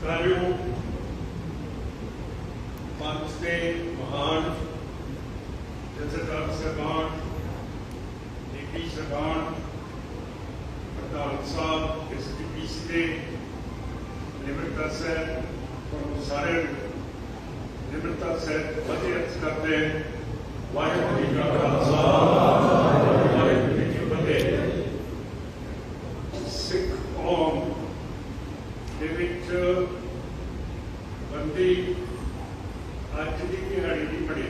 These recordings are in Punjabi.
कार्यों पंच के महान जथेदार साहबान, डी साहबान, प्रधान साहब, एसडीपीसी के निमरता साहब और सारे निमरता साहब फतेह अर्ज करते हैं। वाहिगुरू जी का खालसा, वाहिगुरू जी की फतेह। सिख कौम ਦੇ ਵਿੱਚ ਬੰਦੀ ਅੱਜ ਦੀ ਦਿਹਾੜੀ ਨਹੀਂ ਬਣੇ।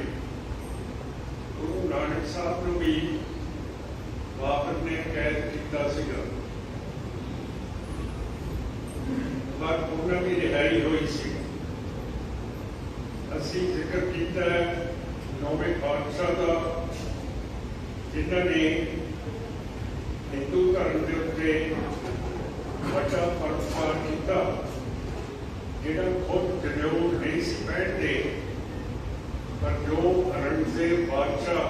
ਗੁਰੂ ਨਾਨਕ ਸਾਹਿਬ ਨੂੰ ਵੀ ਬਾਬਰ ਨੇ ਕੈਦ ਕੀਤਾ ਸੀਗਾ, ਪਰ ਉਹਨਾਂ ਦੀ ਰਿਹਾਈ ਹੋਈ ਸੀ। ਅਸੀਂ ਜ਼ਿਕਰ ਕੀਤਾ ਨੌਵੇਂ ਪਾਤਸ਼ਾਹ ਦਾ, ਜਿਨ੍ਹਾਂ ਨੇ ਹਿੰਦੂ ਧਰਮ ਦੇ ਉੱਤੇ ਵੱਡਾ ਪਰਉਪਕਾਰ ਕੀਤਾ, ਜਿਹੜਾ ਖੁਦ ਜਨੇਊ ਨਹੀਂ ਸੀ ਪਹਿਨਦੇ, ਪਰ ਜੋ ਔਰੰਗਜ਼ੇਬ ਬਾਦਸ਼ਾਹ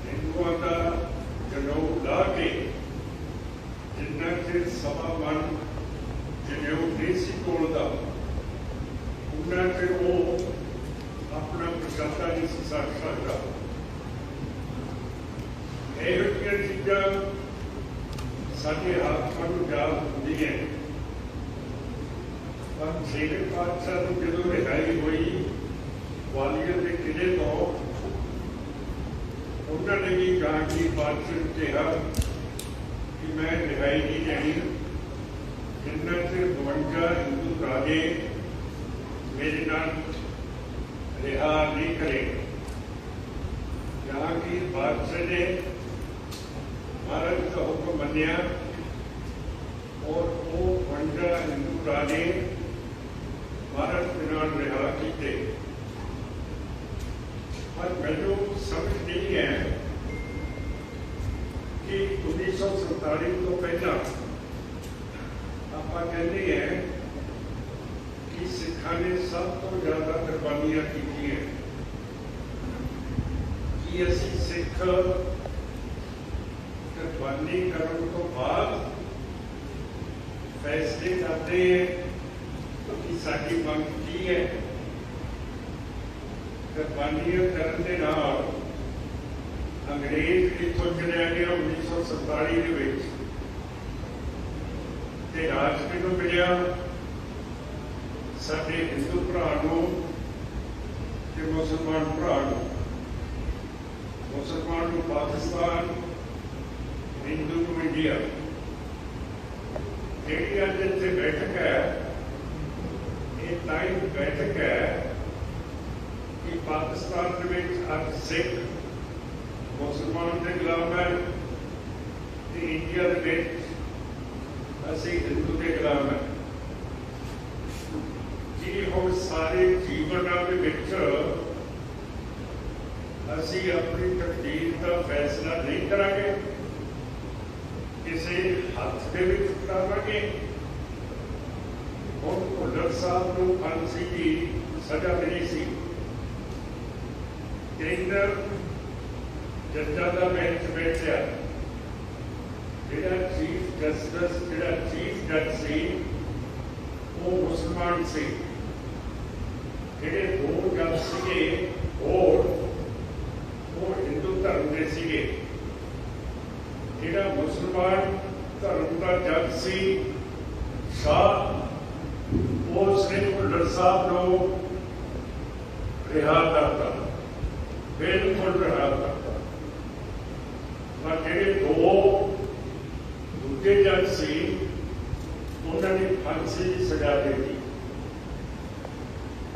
ਹਿੰਦੂਆਂ ਦਾ ਜਨੇਊ ਲਾ ਕੇ ਜਿੰਨਾ ਚਿਰ ਸਵਾ ਮਨ ਜਨੇਊ ਨਹੀਂ ਸੀ ਤੋਲਦਾ, ਉਹਨਾਂ ਚਿਰ ਉਹ ਆਪਣਾ ਪ੍ਰਸ਼ਾਦਾ ਨਹੀਂ ਸੀ ਛੱਡ ਸਕਦਾ। ਇਹੋ ਜਿਹੀਆਂ ਚੀਜ਼ਾਂ ਸਾਡੇ ਆਤਮਾ ਨੂੰ ਯਾਦ ਹੁੰਦੀ ਹੈ। ਪਰ ਛੇਵੇਂ ਪਾਤਸ਼ਾਹ ਨੂੰ ਜਦੋਂ ਰਿਹਾਈ ਹੋਈ ਗਵਾਲੀਅਰ ਦੇ ਕਿਲ੍ਹੇ ਤੋਂ, ਉਹਨਾਂ ਨੇ ਵੀ ਗਾਂਧੀ ਪਾਤਸ਼ਾਹ ਨੂੰ ਕਿਹਾ ਕਿ ਮੈਂ ਰਿਹਾਈ ਨਹੀਂ ਲੈਣੀ ਜਿੰਨਾ ਚਿਰ 52 ਹਿੰਦੂ ਰਾਜੇ ਮੇਰੇ ਨਾਲ ਰਿਹਾ ਨਹੀਂ ਕਰੇ। ਜਹਾਂਗੀਰ ਬਾਦਸ਼ਾਹ ਨੇ महाराज का हुक्म मनिया और वो 52 हिंदू राजे महाराज के नाल रिहा किए। पर मैनू समझ नहीं है कि 1947 तो पहला आप कहते हैं कि सिखा ने सब तो ज्यादा कुर्बानियां की हैं कि असी सिख कुर्बानी करने तो बाद फैसले करते हैं कि साडी मंग की है। कुर्बानियां करने के नाल अंग्रेज इत्थों चलिया गया 1947 के विच, ते राज किहनूं मिलिया? साडे हिंदू भरा नूं ते मुसलमान भरा नूं। मुसलमान नूं पाकिस्तान, हिंदू को इंडिया। जी अज इतने बैठक है, ये टाइम बैठक है कि पाकिस्तान के अज सिख मुसलमान के गुलाम है, इंडिया के असी हिंदू के गुलाम है जी। हम सारे जीवन के असी अपनी तकदीर का फैसला नहीं करांगे, किसी हाथ के करावे। हम भुल्लर साहब को फांसी की सजा मिली सी, केंद्र जजा का बेंच बैठा, जिहड़ा चीफ जस्टिस जिहड़ा चीफ जज सी वो मुसलमान सी, जिहड़े 2 जज सीगे और वो हिंदू धर्म के सीगे। जिहड़ा मुसलमान धर्म का जज सी शाह, उसने भुल्लर साहब को रिहा करता, बिल्कुल रिहा करता। पर जिहड़े 2 दूजे जज सी उन्होंने फांसी की सजा दे दी।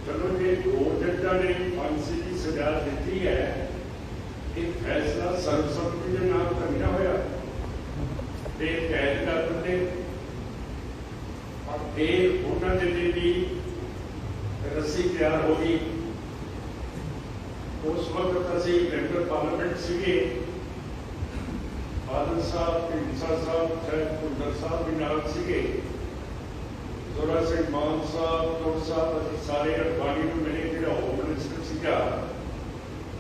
चलो जी 2 जजा ने फांसी की सजा दी है, ये फैसला सर्वसम्मति के नाम तो नहीं होया, कैद कर दिते। और फिर उन्होंने लिए भी रस्सी तैयार हो गई। उस वक्त असी मैंबर पार्लियामेंट सीगे, बादल साहब, ढींडसा साहब, शायद भुल्लर साहब भी नाल सीगे, जोरा सिंह मान साहब, तुर साहब, असीं सारे अडवाणी नूं मिले। जिहड़ा होम मिनिस्टर सीगा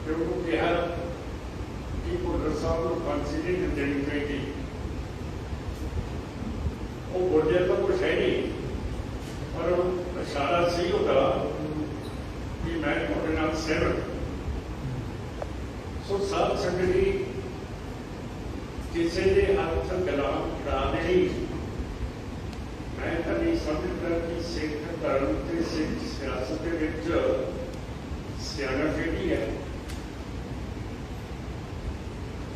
ते उहनूं कहा कि भुल्लर साहब को फांसी नहीं देनी चाहिए। वो बोलिया तो कुछ है नहीं, पर ਜਿਹੜੀ ਕਿਸੇ ਦੇ ਹੱਥ ਗੁਲਾਮ ਕਰਾ ਦੇਣੀ, ਮੈਂ ਤਾਂ ਨਹੀਂ ਸਮਝਦਾ ਕਿ ਸਿੱਖ ਧਰਮ ਤੇ ਸਿੱਖ ਸਿਆਸਤ ਦੇ ਵਿੱਚ ਸਿਆਣਪ ਜਿਹੜੀ ਹੈ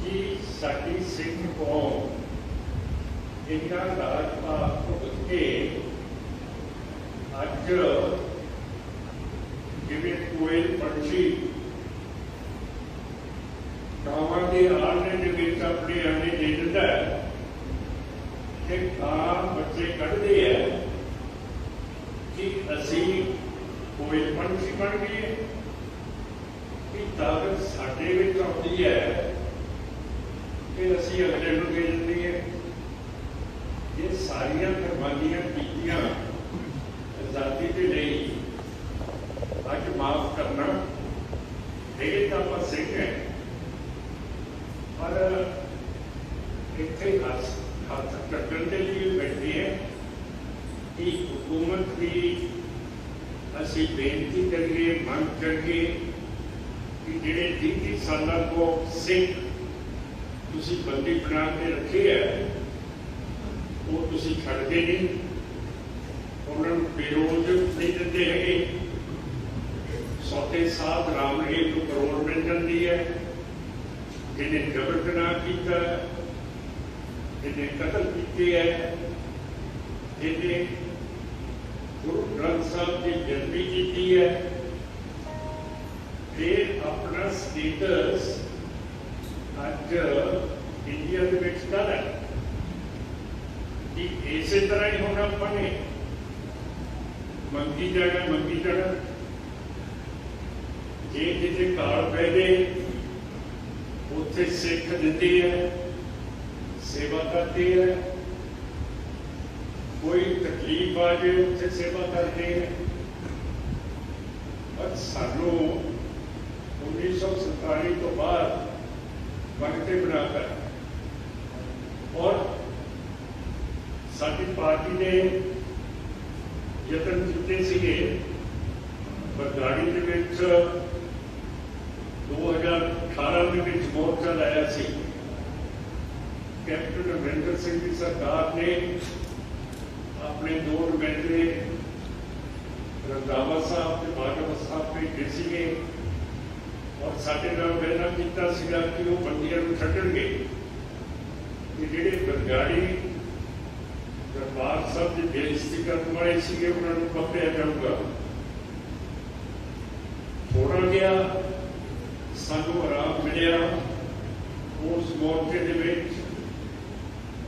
ਕਿ ਸਾਡੀ ਸਿੱਖ ਕੌਮ ਇਹਨਾਂ ਰਾਜ ਭੁਗਤ ਕੇ ਅੱਜ ਜਿਵੇਂ ਕੋਈ ਪੰਛੀ ਗਾਵਾਂ ਦੇ ਆਲਣੇ ਦੇ ਵਿੱਚ ਆਪਣੇ ਆਂਡੇ ਦੇ ਦਿੰਦਾ ਹੈ ਤੇ ਗਾਂ ਬੱਚੇ ਕੱਢਦੇ ਹੈ ਕਿ ਅਸੀਂ ਕੋਈ ਪੰਛੀ ਬਣ ਗਏ। ਕਿ ਤਾਕਤ ਸਾਡੇ ਵਿੱਚ ਆਉਂਦੀ ਹੈ ਕਿ ਅਸੀਂ ਅਗਲੇ ਨੂੰ ਦੇ ਦਿੰਦੇ ਹਾਂ। ਇਹ ਸਾਰੀਆਂ ਕੁਰਬਾਨੀਆਂ ਕੀਤੀਆਂ ਆਜ਼ਾਦੀ ਦੇ ਲਈ ਅੱਜ ਮਾਫ ਕਰਨਾ ਇਹ ਤਾਂ ਆਪਾਂ ਸਿੱਖ ਹੈ, ਪਰ ਇੱਥੇ ਹੱਥ ਕੱਢਣ ਦੇ ਲਈ ਬੈਠੇ ਹੈ ਕਿ ਹੁਕੂਮਤ ਵੀ ਅਸੀਂ ਬੇਨਤੀ ਕਰੀਏ, ਮੰਗ ਕਰੀਏ ਕਿ ਜਿਹੜੇ 30 ਸਾਲਾਂ ਤੋਂ ਸਿੱਖ ਤੁਸੀਂ ਬੰਦੀ ਬਣਾ ਕੇ ਰੱਖੇ ਹੈ ਉਹ ਤੁਸੀਂ ਛੱਡਦੇ ਨਹੀਂ, ਉਹਨਾਂ ਨੂੰ ਬੇਰੋਜ਼ ਨਹੀਂ ਦਿੰਦੇ ਹੈਗੇ। ਸੌਤੇ ਸਾਧ ਰਾਮ ਰਹੀਮ ਨੂੰ ਕਰੋੜ ਮਿਲ ਜਾਂਦੀ ਹੈ। ਜਿਹਨੇ ਜਬਰ ਜਨਾਹ ਕੀਤਾ, ਜਿਹਨੇ ਕਤਲ ਕੀਤੇ ਹੈ, ਜਿਹਨੇ ਗੁਰੂ ਗ੍ਰੰਥ ਸਾਹਿਬ ਦੀ ਬੇਅਦਬੀ ਕੀਤੀ ਹੈ, ਫਿਰ ਆਪਣਾ ਸਟੇਟਸ ਅੱਜ ਇੰਡੀਆ ਦੇ ਵਿੱਚ ਕਰ ਹੈ ਕਿ ਇਸੇ ਤਰ੍ਹਾਂ ਹੀ ਹੁਣ ਆਪਾਂ ਨੇ ਮੰਗੀ ਜਾਣਾ। ਜੇ ਕਿਤੇ ਕਾਲ ਪੈ ਗਏ ਉੱਥੇ ਸਿੱਖ ਦਿੰਦੇ ਹੈ, ਸੇਵਾ ਕਰਦੇ ਹੈ, ਕੋਈ ਤਕਲੀਫ ਆ ਜਾਏ ਉੱਥੇ ਸੇਵਾ ਕਰਦੇ ਹੈ। ਪਰ ਸਾਨੂੰ 1947 ਤੋਂ ਬਾਅਦ ਵਕਤੇ ਬਣਾਤਾ ਔਰ ਸਾਡੀ ਪਾਰਟੀ ਨੇ ਯਤਨ ਕੀਤੇ ਸੀਗੇ ਬਰਗਾੜੀ ਦੇ ਵਿੱਚ 2018 ਦੇ ਵਿੱਚ ਮੋਰਚਾ ਲਾਇਆ ਸੀ। ਕੈਪਟਨ ਅਮਰਿੰਦਰ ਸਿੰਘ ਦੀ ਸਰਕਾਰ ਨੇ ਆਪਣੇ 2 ਨੁਮਾਇੰਦੇ ਰੰਧਾਵਾ ਸਾਹਿਬ ਤੇ ਬਾਜਵਾ ਸਾਹਿਬ ਭੇਜੇ ਸੀਗੇ ਔਰ ਸਾਡੇ ਨਾਲ ਵਾਅਦਾ ਕੀਤਾ ਸੀਗਾ ਕਿ ਉਹ ਬੰਦੀਆਂ ਨੂੰ ਛੱਡਣਗੇ ਕਿ ਜਿਹੜੇ ਬਰਗਾੜੀ ਦਰਬਾਰ ਸਾਹਿਬ ਦੀ ਬੇਇੱਜ਼ਤੀ ਕਰਨ ਵਾਲੇ ਸੀਗੇ ਉਹਨਾਂ ਨੂੰ ਪਕੜਿਆ ਜਾਊਗਾ। ਥੋੜਾ ਜਿਹਾ ਸਾਨੂੰ ਆਰਾਮ ਮਿਲਿਆ ਉਸ ਮੋਰਚੇ ਦੇ ਵਿੱਚ।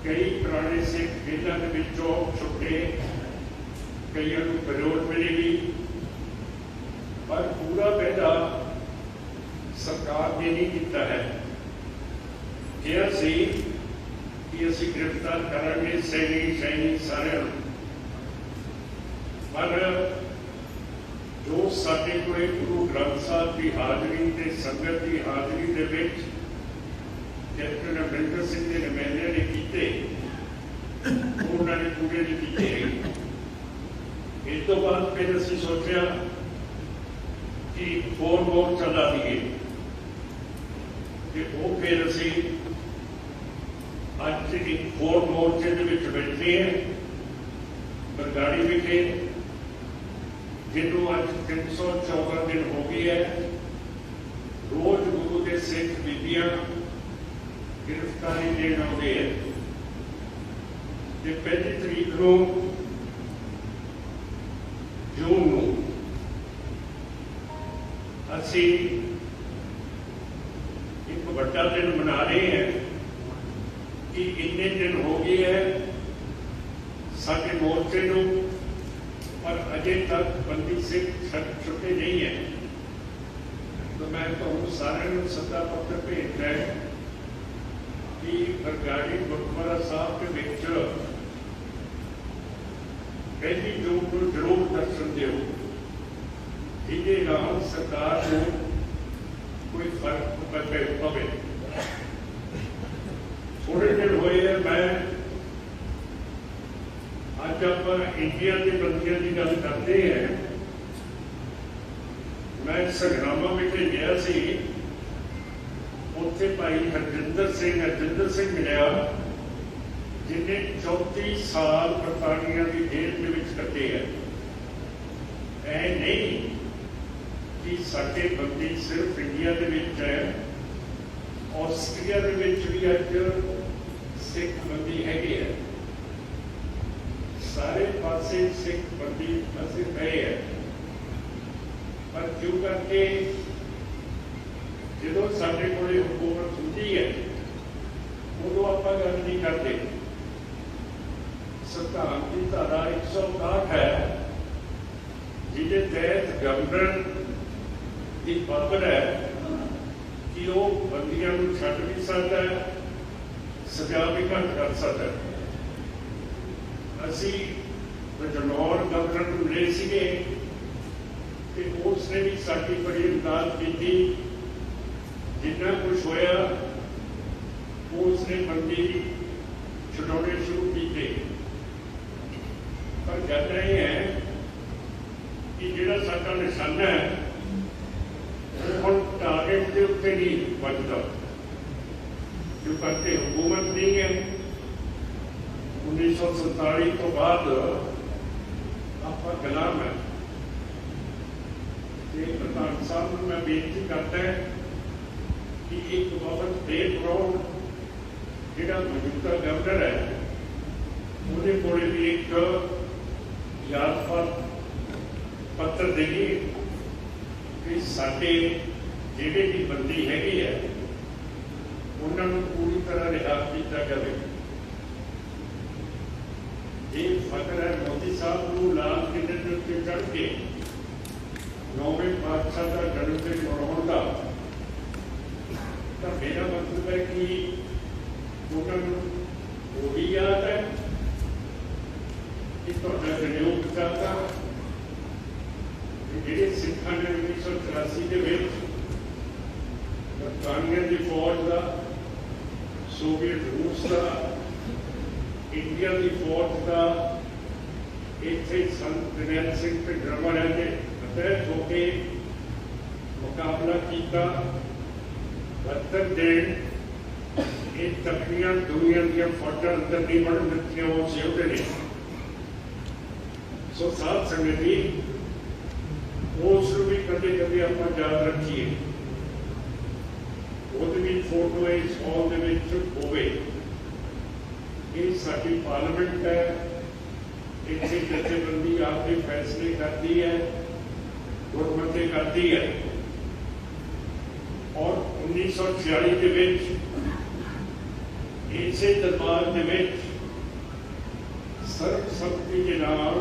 ਕਈ ਪੁਰਾਣੇ ਸਿੱਖ ਜੇਲ੍ਹਾਂ ਦੇ ਵਿੱਚੋਂ ਛੁੱਟੇ, ਕਈਆਂ ਨੂੰ ਪੈਰੋਲ ਮਿਲੇਗੀ, ਪਰ ਪੂਰਾ ਵਾਅਦਾ ਸਰਕਾਰ ਨੇ ਨਹੀਂ ਕੀਤਾ ਹੈ। ਕਿਹਾ ਸੀ ਕਿ ਅਸੀਂ ਗ੍ਰਿਫਤਾਰ ਕਰਾਂਗੇ ਸੈਨਿਕ ਸਾਰਿਆਂ ਨੂੰ, ਪਰ ਜੋ ਸਾਡੇ ਕੋਲ ਗੁਰੂ ਗ੍ਰੰਥ ਸਾਹਿਬ ਦੀ ਹਾਜ਼ਰੀ ਤੇ ਸੰਗਤ ਦੀ ਹਾਜ਼ਰੀ ਦੇ ਵਿੱਚ ਕੈਪਟਨ ਅਮਰਿੰਦਰ ਸਿੰਘ ਦੇ ਨੁਮਾਇੰਦਿਆਂ ਨੇ ਕੀਤੇ, ਉਹਨਾਂ ਨੇ ਪੂਰੇ ਨਹੀਂ ਕੀਤੇ। ਇਸ ਤੋਂ ਬਾਅਦ ਫਿਰ ਅਸੀਂ ਸੋਚਿਆ ਕਿ ਹੋਰ ਚਲਾ ਦੀਏ ਤੇ ਉਹ ਫਿਰ ਅਸੀਂ ਅੱਜ ਇੱਕ ਹੋਰ ਮੋਰਚੇ ਦੇ ਵਿੱਚ ਬੈਠੇ ਹਾਂ ਬਰਗਾੜੀ ਵਿਖੇ, ਜਿਹਨੂੰ ਅੱਜ 314 ਦਿਨ ਹੋ ਗਏ ਹੈ। ਰੋਜ਼ ਗੁਰੂ ਦੇ ਸਿੱਖ ਬੀਬੀਆਂ ਗ੍ਰਿਫਤਾਰੀ ਦੇਣ ਆਉਂਦੇ ਹੈ ਤੇ 1 ਤਰੀਕ ਨੂੰ ਜੂਨ ਨੂੰ ਅਸੀਂ ਇੱਕ ਵੱਡਾ ਦਿਨ ਮਨਾ ਰਹੇ ਹਾਂ ਕਿ ਇੰਨੇ ਦਿਨ ਹੋ ਗਏ ਹੈ ਸਾਡੇ ਮੋਰਚੇ ਨੂੰ, ਪਰ ਅਜੇ ਤੱਕ ਬੰਦੀ ਸਿੱਖ ਛੁੱਟੇ ਨਹੀਂ ਹੈ। ਤਾਂ ਮੈਂ ਤੁਹਾਨੂੰ ਸਾਰਿਆਂ ਨੂੰ ਸੱਦਾ ਪੱਤਰ ਭੇਜਦਾ ਹੈ ਕਿ ਬਰਗਾੜੀ ਗੁਰਦੁਆਰਾ ਸਾਹਿਬ ਦੇ ਵਿੱਚ 1 ਜੂਨ ਨੂੰ ਜ਼ਰੂਰ ਦਰਸ਼ਨ ਦਿਓ, ਜਿਹਦੇ ਨਾਲ ਸਰਕਾਰ ਨੂੰ ਕੋਈ ਫਰਕ ਪਵੇ। ਥੋੜੇ ਦਿਨ ਹੋਏ ਹੈ, ਮੈਂ ਅੱਜ ਆਪਾਂ ਇੰਡੀਆ ਦੇ ਬੰਦੀਆਂ ਦੀ ਗੱਲ ਕਰਦੇ ਹਾਂ। ਮੈਂ ਸੰਗਰਾਮਾਂ ਵਿਖੇ ਗਿਆ ਸੀ ਉੱਥੇ ਭਾਈ ਹਰਜਿੰਦਰ ਸਿੰਘ ਮਿਲਿਆ, ਜਿਹਨੇ 34 ਸਾਲ ਬਰਤਾਨੀਆ ਦੀ ਜੇਲ੍ਹ ਦੇ ਵਿੱਚ ਕੱਟੇ ਹੈ। ਇਹ ਨਹੀਂ ਕਿ ਸਾਡੇ ਬੰਦੀ ਸਿਰਫ ਇੰਡੀਆ ਦੇ ਵਿੱਚ ਹੈ, ਆਸਟ੍ਰੇਲੀਆ ਦੇ ਵਿੱਚ ਵੀ ਅੱਜ ਸਿੱਖ ਬੰਦੀ ਹੈਗੇ ਹੈ। ਸਾਰੇ ਪਾਸੇ ਸਿੱਖ ਬੰਦੀ ਫਸੇ ਪਏ ਹੈ। ਪਰ ਕਿਉਂ ਕਰਕੇ ਜਦੋਂ ਸਾਡੇ ਕੋਲ ਹੁਕੂਮਤ ਹੁੰਦੀ ਹੈ ਉਦੋਂ ਆਪਾਂ ਗੱਲ ਨਹੀਂ ਕਰਦੇ। ਸੰਵਿਧਾਨ ਦੀ ਧਾਰਾ 161 ਹੈ, ਜਿਹਦੇ ਤਹਿਤ ਗਵਰਨਰ ਦੀ ਪਾਵਰ ਹੈ ਕਿ ਉਹ ਬੰਦੀਆਂ ਨੂੰ ਛੱਡ ਵੀ ਸਕਦਾ ਹੈ, ਸਜ਼ਾ ਵੀ ਘੱਟ ਕਰ ਸਕਦਾ ਹੈ। ਅਸੀਂ ਬਜਨੌਰ ਗਵਰਨਰ ਨੂੰ ਮਿਲੇ ਸੀਗੇ ਤੇ ਉਸਨੇ ਵੀ ਸਾਡੀ ਬੜੀ ਇਮਦਾਦ ਕੀਤੀ। जितना कुछ होया उसने बंदी छुड़ाने शुरू किए। पर गल रही है कि जिहड़ा साडा निशाना है वो टारगेट के उत्ते नहीं बचता, जो करके हुकूमत नहीं है। 1947 तो बाद आप गुलाम है। प्रधान साहब को मैं बेनती करता है कि एक वफद देर करोड़ जिहड़ा मौजूदा गवर्नर है उहदे कोले भी एक याद पत्र देइए कि साडे जिहड़े भी बंदी हैगी है उन्हां नूं पूरी तरह रिहा किया जाए। ये फकर है मोदी साहब को लाल किले के उत्ते चढ़ के 9वें पातशाह का जन्मदिन मनाउण दा तो मेरा मतलब है कि उन्होंने वो भी याद है कि संयोग चाहता ਜਿਹੜੇ ਸਿੱਖਾਂ ਨੇ 1984 ਦੇ ਵਿੱਚ ਬਰਤਾਨੀਆ ਦੀ ਫੌਜ ਦਾ, ਸੋਵੀਅਤ ਰੂਸ ਦਾ, ਇੰਡੀਆ ਦੀ ਫੌਜ ਦਾ ਇੱਥੇ ਸੰਤ ਜਰਨੈਲ ਸਿੰਘ ਤੇ ਡਰਮਾ ਦੇ ਤਹਿਤ ਹੋ ਕੇ ਮੁਕਾਬਲਾ ਕੀਤਾ। 72 दिन ये तकनियां दुनिया दी फौजा अंदर नहीं बढ़न दित्तियां उस योद्धे ने। सो साथ संगति उस भी कदे कदे आप याद रखिए, वो फोटो इस हॉल होवे। ये साडी पार्लियामेंट है, इतने जथेबंदी आपके फैसले करती है, गुरमते करती है। और 1946 के विच इसे दरबार के विच सर्वसम्मति के नाल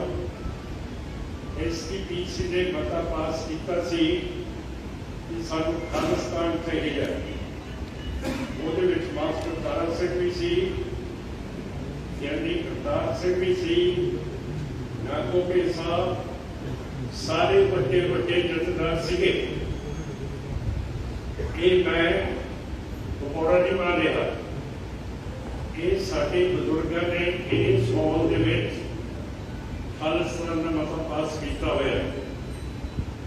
STPC ने मता पास किया सी कि सानू खालिस्तान चाहिए। ਉਹਦੇ ਵਿੱਚ मास्टर तारा सिंह भी सी, ज्ञानी करतार सिंह भी सी, नागोके साहब, सारे बड़े बड़े जथेदार सीगे। ये मैं बपोरा नहीं मान रहा, ये साडे बजुर्गों ने इस हॉल के विच खालिस्तान का मता पास किया हुआ है।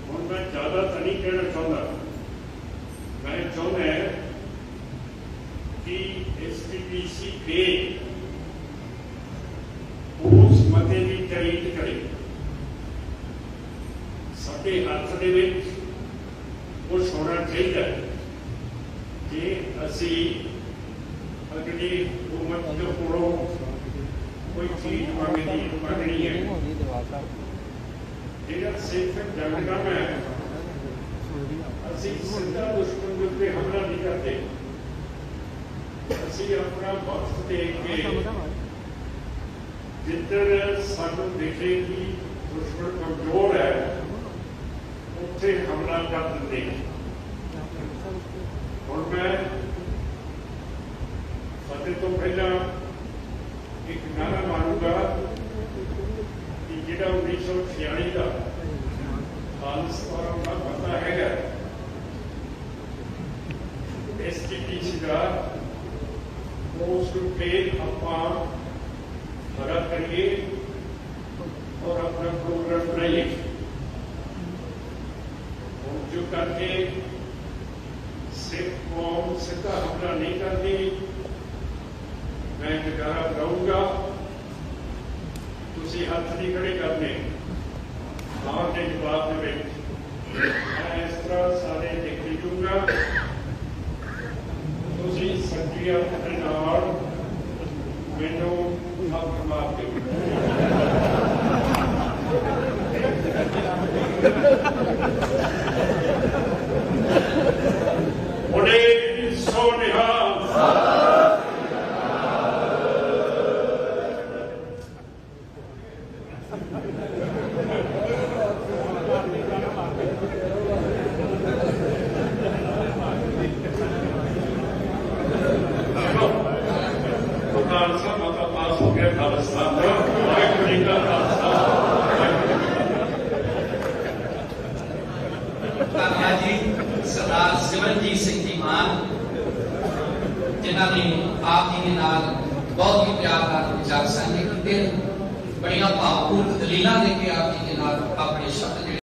हुण मैं ज़्यादा तो नहीं कहना चाहता, मैं चाहता है कि STPC के उस मते की तरीक करे। साडे हथ दे विच कुछ होना चाहिए कि असी अगली हुकूमत के कोलों कोई चीज मंगनी है। जिहड़ा सिर्फ जंगना है, असी सीधा दुश्मन के उत्ते हमला नहीं करते। असी अपना वक्त देख के जिधर सानू दिखे कि दुश्मन कमजोर है उत्थे हमला कर देंगे। और मैं फतेह तो पहला एक नारा मारूंगा कि जिहड़ा 1946 का खालिस्तान का पता है STPC का, उसको फिर आप हरा करिए और अपना प्रोग्राम बनाइए। जो करके सिख कौम सिख ਤੁਸੀਂ ਹੱਥ ਨਹੀਂ ਖੜੇ ਕਰਨੇ ਹਾਂ ਦੇ ਜਵਾਬ ਦੇ ਵਿੱਚ ਮੈਂ ਇਸ ਤਰ੍ਹਾਂ ਸਾਰੇ ਦੇਖੀ ਜੂਗਾ ਤੁਸੀਂ ਸੱਚੀ ਆਪਣੇ ਨਾਲ ਮੈਨੂੰ ਹੱਥ ਮਾਰ ਦਿਓ ਬੜੇ ਸੋਨਿਹਾ ਖਾਲਸਾ ਮਾਤਾ ਪਾਸ ਹੋ ਗਿਆ ਖਾਲਸਾ ਵਾਹਿਗੁਰੂ ਜੀ ਕਾ ਖਾਲਸਾ ਧੰਨਵਾਦ ਜੀ ਸਰਦਾਰ ਸਿਮਰਨਜੀਤ ਸਿੰਘ ਜੀ ਮਾਨ ਜਿਨ੍ਹਾਂ ਨੇ ਆਪ ਜੀ ਦੇ ਨਾਲ ਬਹੁਤ ਹੀ ਪਿਆਰ ਨਾਲ ਵਿਚਾਰ ਸਾਂਝੇ ਕੀਤੇ ਬੜੀਆਂ ਭਾਵਪੂਰਤ ਦਲੀਲਾਂ ਦੇ ਕੇ ਆਪ ਜੀ ਦੇ ਨਾਲ ਆਪਣੇ ਸ਼ਬਦ